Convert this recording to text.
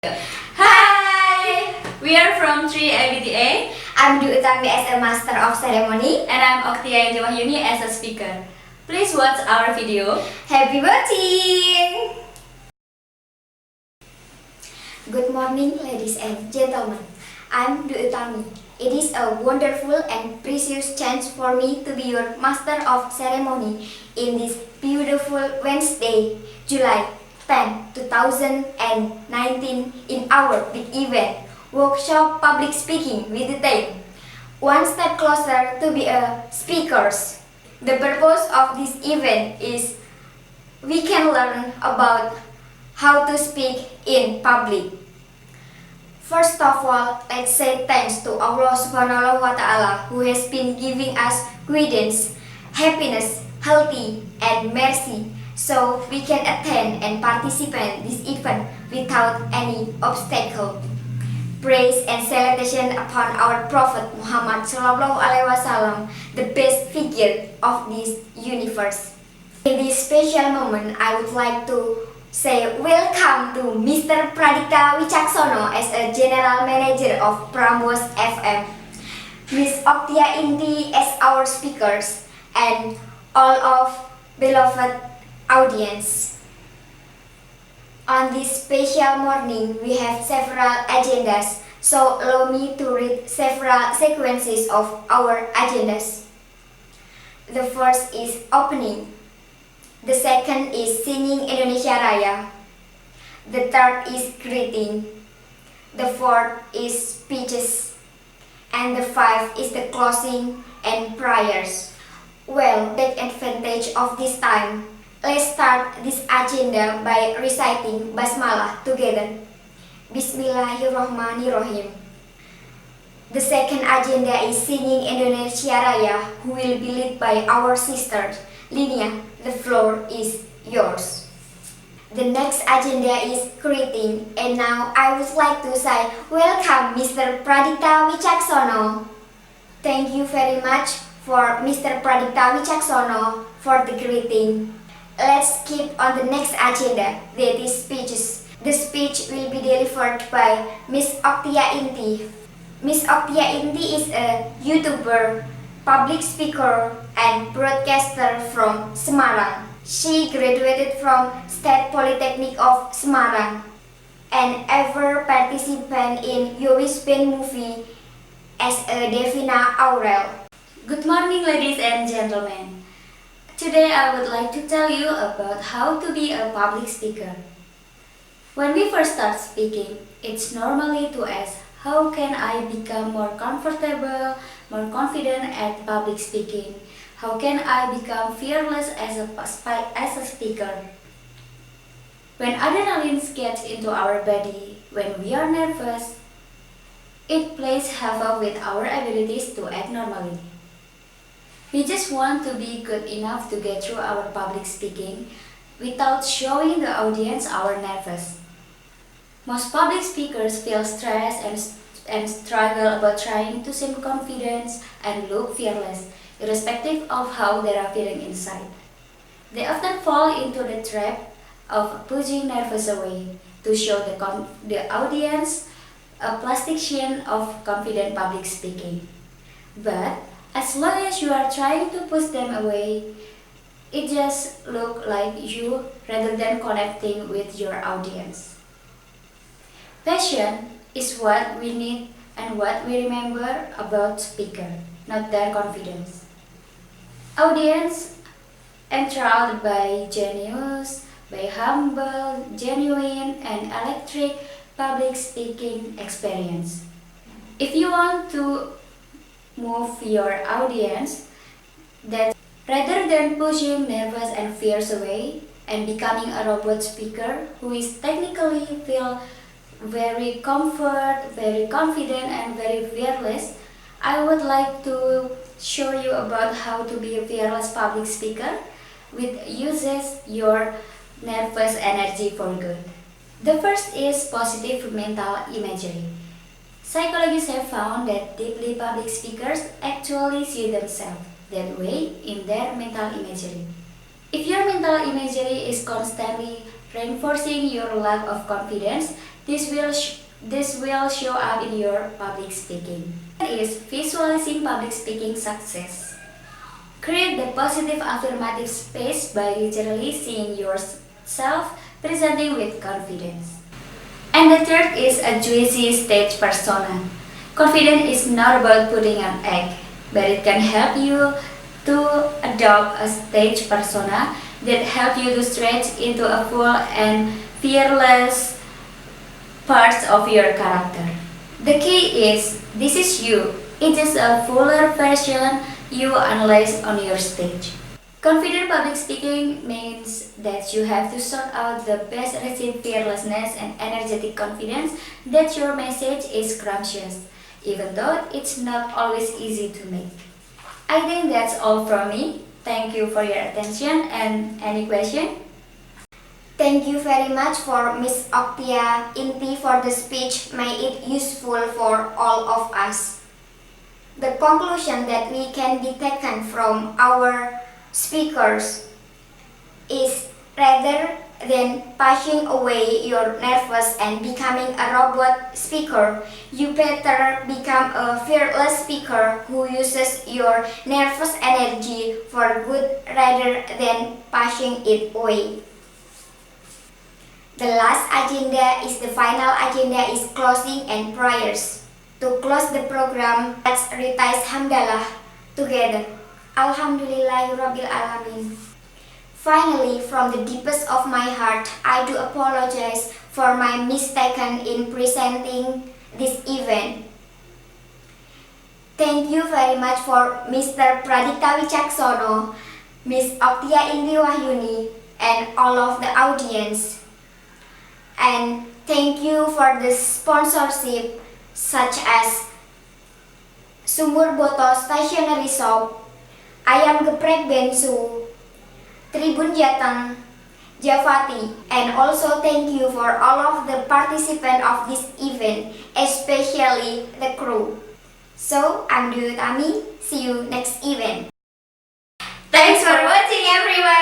Hi! We are from 3ABTA. I'm Dwi Utami as a Master of Ceremony. And I'm Oktia Indrawahyuni as a speaker. Please watch our video. Happy watching! Good morning, ladies and gentlemen. I'm Dwi Utami. It is a wonderful and precious chance for me to be your Master of Ceremony in this beautiful Wednesday, July 10, 2019 in our big event, Workshop Public Speaking with the theme, One Step Closer to be a Speakers. The purpose of this event is we can learn about how to speak in public. First of all, let's say thanks to Allah Subhanahu wa Ta'ala who has been giving us guidance, happiness, healthy, and mercy so we can attend and participate this event without any obstacle. Praise and salutation upon our Prophet Muhammad Sallallahu Alaihi Wasallam, the best figure of this universe. In this special moment, I would like to say welcome to Mr. Pradipta Wicaksono as a General Manager of Prambors FM, Miss Oktia Inti as our speakers, and all of beloved audience. On this special morning, we have several agendas, so allow me to read several sequences of our agendas. The first is opening. The second is singing Indonesia Raya. The third is greeting. The fourth is speeches. And the fifth is the closing and prayers. Well, take advantage of this time. Let's start this agenda by reciting Basmalah together. Bismillahirrahmanirrahim. The second agenda is singing Indonesia Raya, who will be led by our sister, Linia. The floor is yours. The next agenda is greeting, and now I would like to say welcome Mr. Pradipta Wicaksono. Thank you very much for Mr. Pradipta Wicaksono for the greeting. Let's keep on the next agenda, that is speeches. The speech will be delivered by Miss Oktia Inti. Miss Oktia Inti is a YouTuber, public speaker, and broadcaster from Semarang. She graduated from State Polytechnic of Semarang and ever participant in Yowis Band movie as a Devina Aurel. Good morning, ladies and gentlemen. Today I would like to tell you about how to be a public speaker. When we first start speaking, it's normally to ask, how can I become more comfortable, more confident at public speaking? How can I become fearless as a speaker? When adrenaline gets into our body, when we are nervous, it plays havoc with our abilities to act normally. We just want to be good enough to get through our public speaking without showing the audience our nervous. Most public speakers feel stressed and struggle about trying to seem confident and look fearless, irrespective of how they are feeling inside. They often fall into the trap of pushing nerves away to show the audience a plastic of confident public speaking. But as long as you are trying to push them away, it just looks like you rather than connecting with your audience. Passion is what we need and what we remember about speaker, not their confidence. Audience enthralled by genius, by humble, genuine, and electric public speaking experience. If you want to move your audience, that rather than pushing nerves and fears away and becoming a robot speaker who is technically feel very comfort, very confident, and very fearless, I would like to show you about how to be a fearless public speaker which uses your nervous energy for good. The first is positive mental imagery. Psychologists have found that deeply public speakers actually see themselves that way in their mental imagery. If your mental imagery is constantly reinforcing your lack of confidence, This will show up in your public speaking. Is visualizing public speaking success. Create the positive affirmative space by literally seeing yourself presenting with confidence. And the third is a juicy stage persona. Confidence is not about putting an act, but it can help you to adopt a stage persona that help you to stretch into a full and fearless parts of your character. The key is this is you. It is a fuller version you unleash on your stage. Confident public speaking means that you have to sort out the best received fearlessness and energetic confidence that your message is scrumptious, even though it's not always easy to make. I think that's all from me. Thank you for your attention and any question? Thank you very much for Miss Oktia Inti for the speech. May it useful for all of us. The conclusion that we can be taken from our speakers is rather than pushing away your nervous and becoming a robot speaker, you better become a fearless speaker who uses your nervous energy for good rather than pushing it away. The last agenda is the final agenda is closing and prayers. To close the program, let's recite Hamdalah together. Alhamdulillahirabbil alamin. Finally, from the deepest of my heart, I do apologize for my mistake in presenting this event. Thank you very much for Mr. Pradipta Wicaksono, Miss Oktia Inti Wahyuni, and all of the audience. And thank you for the sponsorship such as Sumur Boto Stationery Shop, Ayam Geprek Bensu, Tribun Jateng, Javati, and also thank you for all of the participants of this event, especially the crew. So, I'm Dwi Utami, see you next event. Thanks for watching everyone!